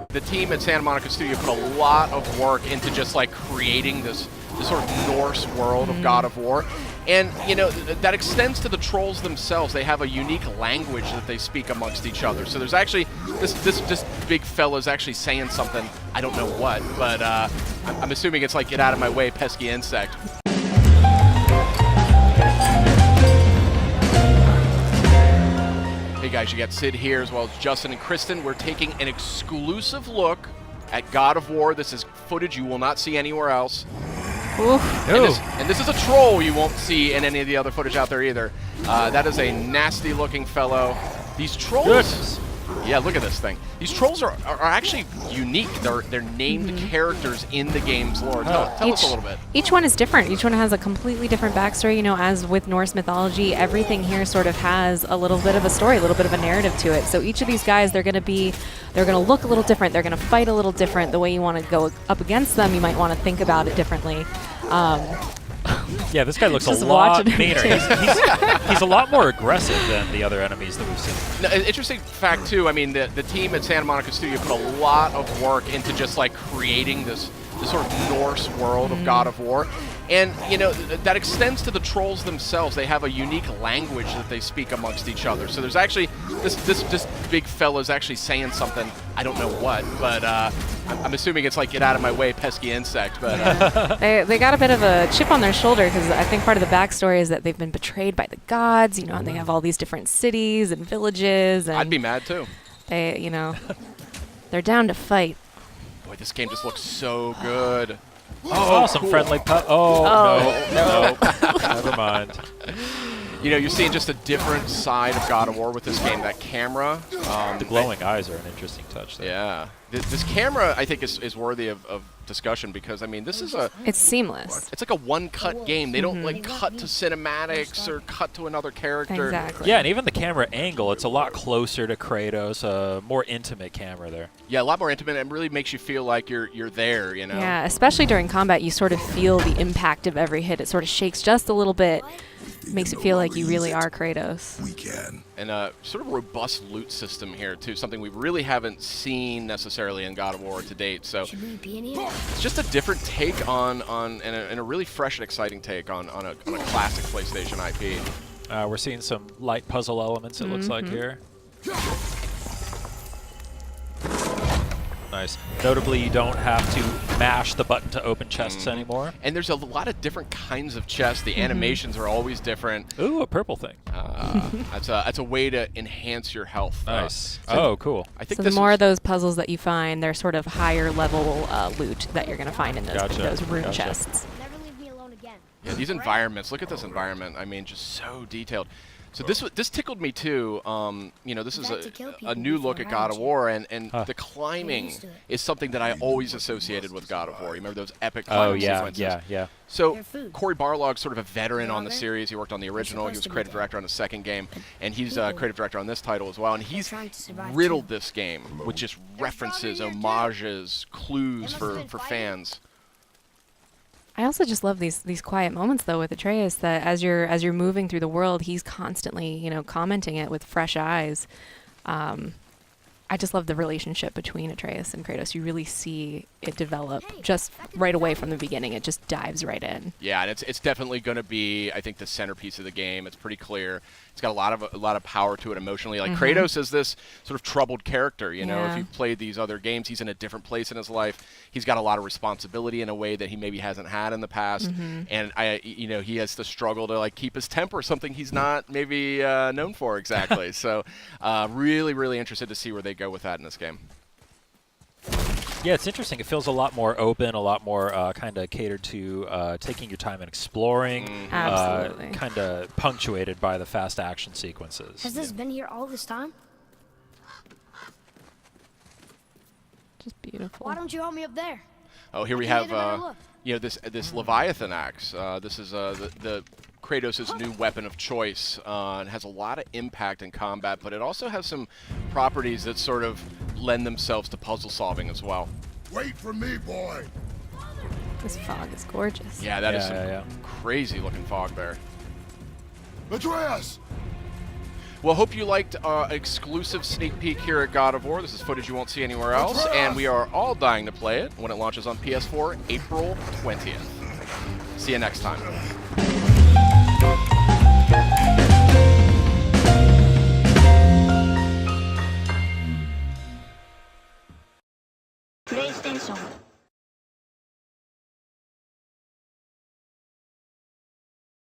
The team at Santa Monica Studio put a lot of work into just like creating this sort of Norse world of God of War. And, you know, that extends to the trolls themselves. They have a unique language that they speak amongst each other. So there's actually, this big fella's actually saying something, I don't know what, but I'm assuming it's like, get out of my way, pesky insect. Hey guys, you got Sid here as well as Justin and Kristen. We're taking an exclusive look at God of War. This is footage you will not see anywhere else. And this is a troll you won't see in any of the other footage out there either. That is a nasty looking fellow. These trolls, goodness. Yeah, look at this thing. These trolls are actually unique. They're named characters in the game's lore. Tell us a little bit. Each one is different. Each one has a completely different backstory. You know, as with Norse mythology, everything here sort of has a little bit of a story, a little bit of a narrative to it. So each of these guys, they're going to look a little different. They're going to fight a little different. The way you want to go up against them, you might want to think about it differently. Yeah, this guy looks a lot meaner. He's a lot more aggressive than the other enemies that we've seen. Now, an interesting fact, too, I mean, the team at Santa Monica Studio put a lot of work into just, like, creating this sort of Norse world of God of War. And, you know, that extends to the trolls themselves. They have a unique language that they speak amongst each other. So there's actually, this big fella's actually saying something, I don't know what, but I'm assuming it's like, get out of my way, pesky insect. But they got a bit of a chip on their shoulder because I think part of the backstory is that they've been betrayed by the gods, you know, and they have all these different cities and villages. And I'd be mad, too. They, you know, they're down to fight. Boy, this game just looks so good. Oh, some cool. Friendly pup. No, never mind. You know, you're seeing just a different side of God of War with this game. That camera. The glowing eyes are an interesting touch there. Yeah. This camera, I think, is worthy of discussion because, I mean, this is it's seamless. It's like a one-cut game. They don't, like, cut to cinematics or cut to another character. Exactly. Yeah, and even the camera angle, it's a lot closer to Kratos, a more intimate camera there. Yeah, a lot more intimate, and really makes you feel like you're there, you know? Yeah, especially during combat, you sort of feel the impact of every hit. It sort of shakes just a little bit. Makes it feel like you really are Kratos. We can. And sort of a robust loot system here, too, something we really haven't seen necessarily in God of War to date. So it's just a different take and a really fresh and exciting take on a classic PlayStation IP. We're seeing some light puzzle elements, it looks like here. Nice. Notably, you don't have to mash the button to open chests anymore. And there's a lot of different kinds of chests. The animations are always different. Ooh, a purple thing. That's a way to enhance your health. Nice. Oh, cool. I think so the more of those puzzles that you find, they're sort of higher level loot that you're going to find in those rune chests. Never leave me alone again. Yeah, these environments. Look at this environment. I mean, just so detailed. So this tickled me too. You know, this is a new look at God of War, and the climbing is something that I always associated with God of War. You remember those epic climbing sequences? Yeah. So Cory Barlog's sort of a veteran on the series. He worked on the original. He was creative director on the second game, and he's creative director on this title as well. And he's riddled this game with just references, homages, clues for fans. I also just love these quiet moments though with Atreus, that as you're moving through the world, he's constantly, you know, commenting it with fresh eyes. I just love the relationship between Atreus and Kratos. You really see it develop just right away from the beginning. It just dives right in. Yeah, and it's definitely going to be, I think, the centerpiece of the game. It's pretty clear. It's got a lot of power to it emotionally. Like Kratos is this sort of troubled character. You know, if you've played these other games, he's in a different place in his life. He's got a lot of responsibility in a way that he maybe hasn't had in the past. And you know, he has to struggle to like keep his temper, something he's not maybe known for exactly. So, really, really interested to see where they go with that in this game. Yeah, it's interesting. It feels a lot more open, a lot more kind of catered to taking your time and exploring. Absolutely. Kind of punctuated by the fast action sequences. Has this been here all this time? Just beautiful. Why don't you help me up there? Oh, here we have you know, this Leviathan axe. This is the Kratos' new weapon of choice. It has a lot of impact in combat, but it also has some properties that sort of lend themselves to puzzle solving as well. Wait for me, boy. This fog is gorgeous. Yeah, that is some crazy looking fog there. Atreus! Well, hope you liked exclusive sneak peek here at God of War. This is footage you won't see anywhere else, and we are all dying to play it when it launches on PS4 April 20th. See you next time. PlayStation